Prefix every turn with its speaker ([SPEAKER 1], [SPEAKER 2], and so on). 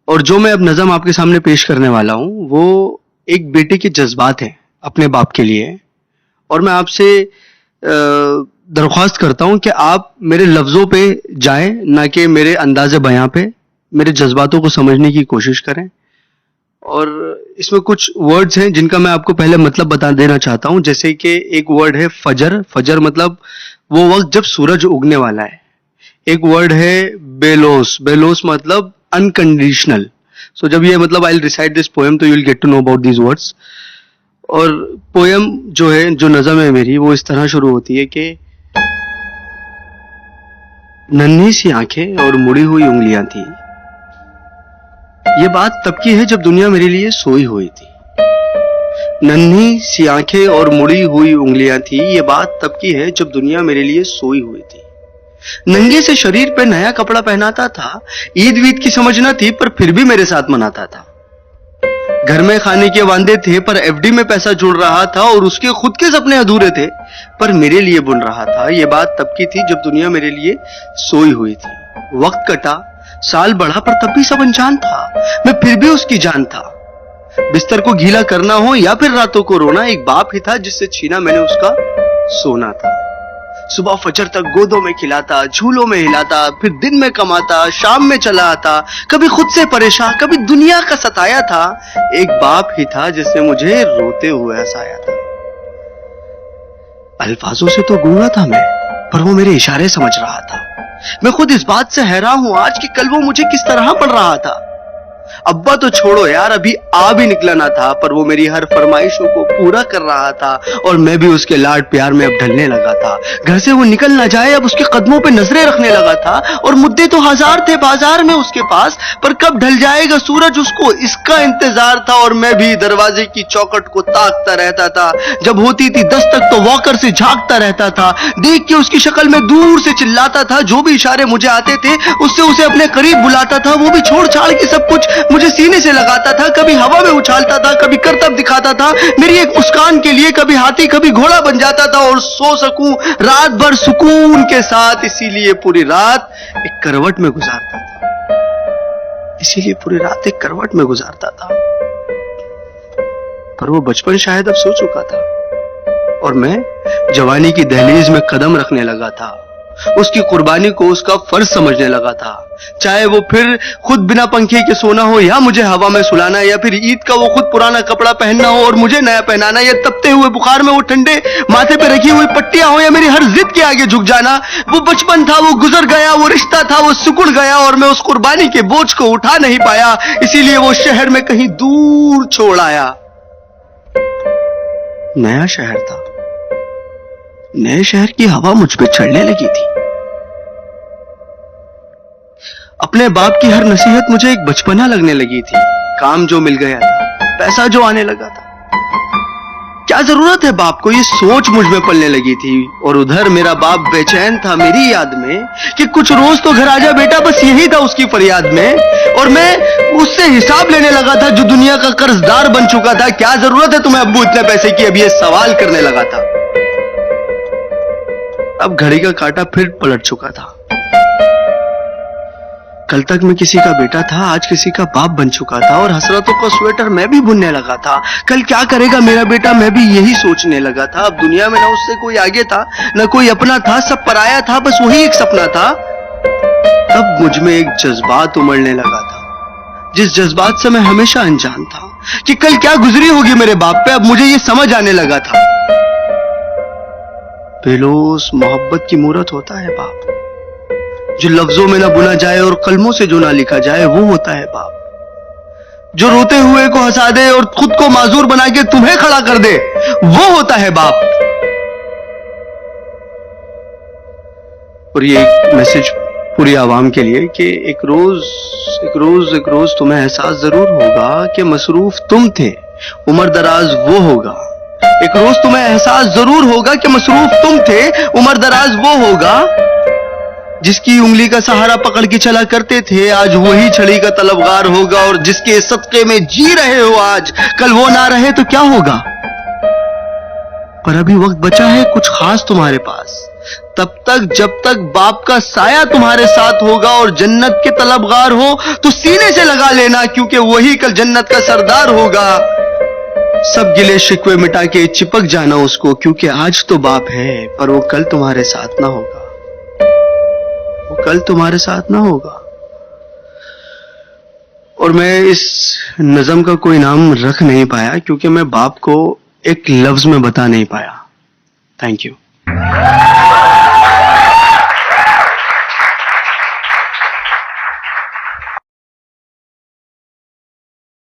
[SPEAKER 1] और जो मैं अब नज़म आपके सामने पेश करने वाला हूँ वो एक बेटे के जज्बात हैं अपने बाप के लिए। और मैं आपसे दरख्वास्त करता हूँ कि आप मेरे लफ्ज़ों पे जाएं, ना कि मेरे अंदाज़े बयां पे। मेरे जज्बातों को समझने की कोशिश करें। और इसमें कुछ वर्ड्स हैं जिनका मैं आपको पहले मतलब बता देना चाहता हूँ। जैसे कि एक वर्ड है फजर। फजर मतलब वो वक्त जब सूरज उगने वाला है। एक वर्ड है बेलोस। बेलोस मतलब अनकंडीशनल। सो जब ये मतलब I will recite this poem तो you will get to know about these words. और पोएम जो है, जो नज़म है मेरी, वो इस तरह शुरू होती है कि नन्ही सी आंखें और मुड़ी हुई उंगलियां थी, ये बात तब की है जब दुनिया मेरे लिए सोई हुई थी। नन्ही सी आंखें और मुड़ी हुई उंगलियां थी, ये बात तब की है जब दुनिया मेरे लिए सोई हुई थी। नंगे से शरीर पे नया कपड़ा पहनाता था, ईद वीद की समझ न थी पर फिर भी मेरे साथ मनाता था। घर में खाने के वांदे थे पर एफडी में पैसा जुड़ रहा था, और उसके खुद के सपने अधूरे थे पर मेरे लिए बुन रहा था। ये बात तब की थी जब दुनिया मेरे लिए सोई हुई थी। वक्त कटा, साल बढ़ा, पर तब भी सब अनजान था, मैं फिर भी उसकी जान था। बिस्तर को गीला करना हो या फिर रातों को रोना, एक बाप ही था जिससे छीना मैंने उसका सोना था। सुबह फजर तक गोदों में खिलाता, झूलों में हिलाता, फिर दिन में कमाता, शाम में चला आता, कभी खुद से परेशान, कभी दुनिया का सताया था। एक बाप ही था जिसने मुझे रोते हुए हंसाया था। अल्फाजों से तो गूंगा था मैं, पर वो मेरे इशारे समझ रहा था। मैं खुद इस बात से हैरान हूं आज कि कल वो मुझे किस तरह पढ़ रहा था। अब्बा तो छोड़ो यार, अभी आ भी निकला ना था, पर वो मेरी हर फरमाइशों को पूरा कर रहा था, और मैं भी उसके लाड प्यार में अब ढलने लगा था। घर से वो निकल ना जाए अब उसके कदमों पे नजरें रखने लगा था, और मुद्दे तो हजार थे बाजार में उसके पास, पर कब ढल जाएगा सूरज उसको इसका इंतजार था। और मैं भी दरवाजे की चौखट को ताकता रहता था, जब होती थी दस्तक तो वॉकर से झांकता रहता था। देख के उसकी शक्ल में दूर से चिल्लाता था, जो भी इशारे मुझे आते थे उससे उसे अपने करीब बुलाता था। वो भी छोड़ छाड़ के सब कुछ मुझे सीने से लगाता था, कभी हवा में उछालता था, कभी करतब दिखाता था मेरी एक मुस्कान के लिए, कभी हाथी कभी घोड़ा बन जाता था, और सो सकूं रात भर सुकून के साथ। इसीलिए पूरी रात एक करवट में गुजारता था, इसीलिए पूरी रात एक करवट में गुजारता था। पर वो बचपन शायद अब सो चुका था, और मैं जवानी की दहलीज में कदम रखने लगा था। उसकी कुर्बानी को उसका फर्ज समझने लगा था, चाहे वो फिर खुद बिना पंखे के सोना हो, या मुझे हवा में सुलाना, या फिर ईद का वो खुद पुराना कपड़ा पहनना हो और मुझे नया पहनाना, या तपते हुए बुखार में वो ठंडे माथे पे रखी हुई पट्टियां हो, या मेरी हर जिद के आगे झुक जाना। वो बचपन था, वो गुजर गया, वो रिश्ता था, वो सिकुड़ गया, और मैं उस कुर्बानी के बोझ को उठा नहीं पाया। इसीलिए वो शहर में कहीं दूर छोड़ आया। नया शहर था, नए शहर की हवा मुझ पे चढ़ने लगी थी। अपने बाप की हर नसीहत मुझे एक बचपना लगने लगी थी। काम जो मिल गया था, पैसा जो आने लगा था, क्या जरूरत है बाप को, ये सोच मुझ में पलने लगी थी। और उधर मेरा बाप बेचैन था मेरी याद में कि कुछ रोज तो घर आजा बेटा, बस यही था उसकी फरियाद में। और मैं उससे हिसाब लेने लगा था जो दुनिया का कर्जदार बन चुका था। क्या जरूरत है तुम्हें अब्बू इतने पैसे की, अब ये सवाल करने लगा था। अब घड़ी का कांटा फिर पलट चुका था। कल तक मैं किसी का बेटा था, आज किसी का बाप बन चुका था, और हसरतों का स्वेटर मैं भी बुनने लगा था। कल क्या करेगा मेरा बेटा, मैं भी यही सोचने लगा था। अब दुनिया में ना उससे कोई आगे था, ना कोई अपना था, सब पराया था, बस वही एक सपना था। तब मुझ में एक जज्बात उमड़ने लगा था, जिस जज्बात से मैं हमेशा अनजान था कि कल क्या गुजरी होगी मेरे बाप पे। अब मुझे ये समझ आने लगा था, बेलोस मोहब्बत की मूरत होता है बाप, जो लफ्जों में ना बुना जाए और कलमों से जो ना लिखा जाए, वो होता है बाप। जो रोते हुए को हंसा दे और खुद को माजूर बना के तुम्हें खड़ा कर दे, वो होता है बाप। और ये एक मैसेज पूरी आवाम के लिए कि एक रोज तुम्हें एहसास जरूर होगा कि मसरूफ तुम थे, उम्र दराज वो होगा। एक रोज तुम्हें एहसास जरूर होगा कि मसरूफ तुम थे, उम्र दराज वो होगा। जिसकी उंगली का सहारा पकड़ के चला करते थे, आज वही छड़ी का तलबगार होगा। और जिसके सदके में जी रहे हो आज, कल वो ना रहे तो क्या होगा। पर अभी वक्त बचा है कुछ खास तुम्हारे पास, तब तक जब तक बाप का साया तुम्हारे साथ होगा और जन्नत के तलबगार हो तो सीने से लगा लेना, क्योंकि वही कल जन्नत का सरदार होगा। सब गिले शिकवे मिटा के चिपक जाना उसको, क्योंकि आज तो बाप है पर वो कल तुम्हारे साथ ना होगा, वो कल तुम्हारे साथ ना होगा। और मैं इस नज़म का कोई नाम रख नहीं पाया क्योंकि मैं बाप को एक लफ्ज में बता नहीं पाया। Thank you.